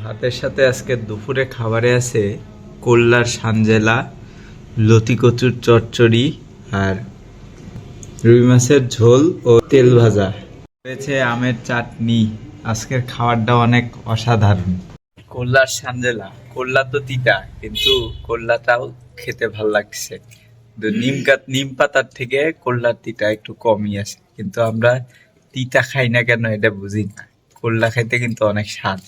ভাতের সাথে আজকে দুপুরে খাবারে আছে করলার সানজেলা, লতি কচুর চচ্চড়ি আর রুই মাছের ঝোল ও তেল ভাজা। রয়েছে আমের চাটনি। আজকের খাবারটা অনেক অসাধারণ। করলার সানজেলা, করলা তো তিতা, কিন্তু করলাটাও খেতে ভাল লাগছে। নিম পাতার থেকে করলার তিতা একটু কমই আছে, কিন্তু আমরা তিতা খাই না কেন এটা বুঝি না। করলা খাইতে কিন্তু অনেক স্বাদ।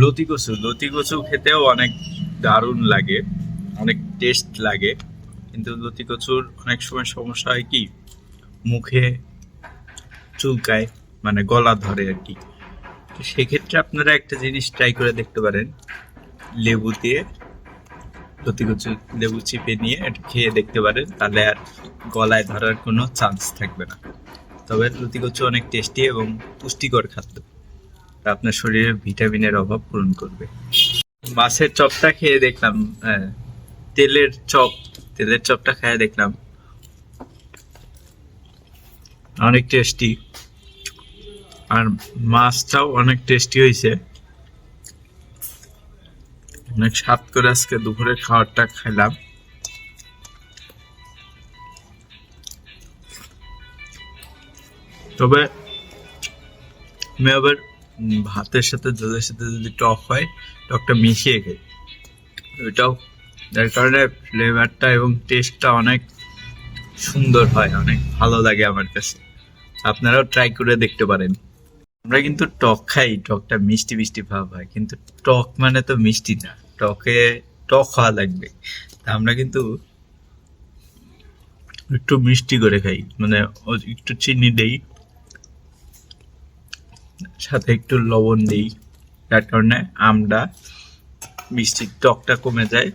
লতি কচু খেতেও অনেক দারুণ লাগে, অনেক টেস্ট লাগে। কিন্তু লতি কচুর অনেক সময় সমস্যা হয় কি, মুখে চুলকায়, মানে গলা ধরে আর কি। তো সেক্ষেত্রে আপনারা একটা জিনিস ট্রাই করে দেখতে পারেন, লেবু দিয়ে লতি কচু লেবু চিপে নিয়ে এটা খেয়ে দেখতে পারেন, তাহলে আর গলায় ধরার কোনো চান্স থাকবে না। তবে লতি কচু অনেক টেস্টি এবং পুষ্টিকর খাদ্য, আপনার শরীরে ভিটামিনের অভাব পূরণ করবে। মাছের চপটা খেয়ে দেখলাম, তেলের চপটা খেয়ে দেখলাম অনেক টেস্টি, আর মাছটাও অনেক টেস্টি হয়েছে। অনেক স্বাদ করে আজকে দুপুরে খাবারটা খাইলাম। তবে আমি আবার ভাতের সাথে ঝোলের সাথে যদি টক হয়, টকটা মিশিয়ে খাই, ওইটাও, যার কারণে ফ্লেভারটা এবং টেস্টটা অনেক সুন্দর হয়, অনেক ভালো লাগে আমার কাছে। আপনারাও ট্রাই করে দেখতে পারেন। আমরা কিন্তু টক খাই, টকটা মিষ্টি মিষ্টি ভাব হয়, কিন্তু টক মানে তো মিষ্টি না, টক হওয়া লাগবে। তা আমরা কিন্তু একটু মিষ্টি করে খাই, মানে একটু চিনি দেই, সাথে একটু লবণ দিই, যার কারণে আমরা মিষ্টির টকটা কমে যায়,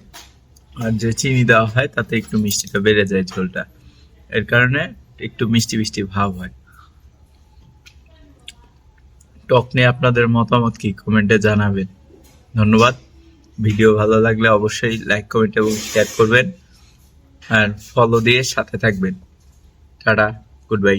আর যে চিনি দেওয়া হয় তাতে একটু মিষ্টিটা বেড়ে যায় ঝোলটা, এর কারণে একটু মিষ্টি মিষ্টি ভাব হয়। টক নিয়ে আপনাদের মতামত কি, কমেন্টে জানাবেন। ধন্যবাদ। ভিডিও ভালো লাগলে অবশ্যই লাইক, কমেন্ট এবং শেয়ার করবেন, আর ফলো দিয়ে সাথে থাকবেন। Tata, good bye.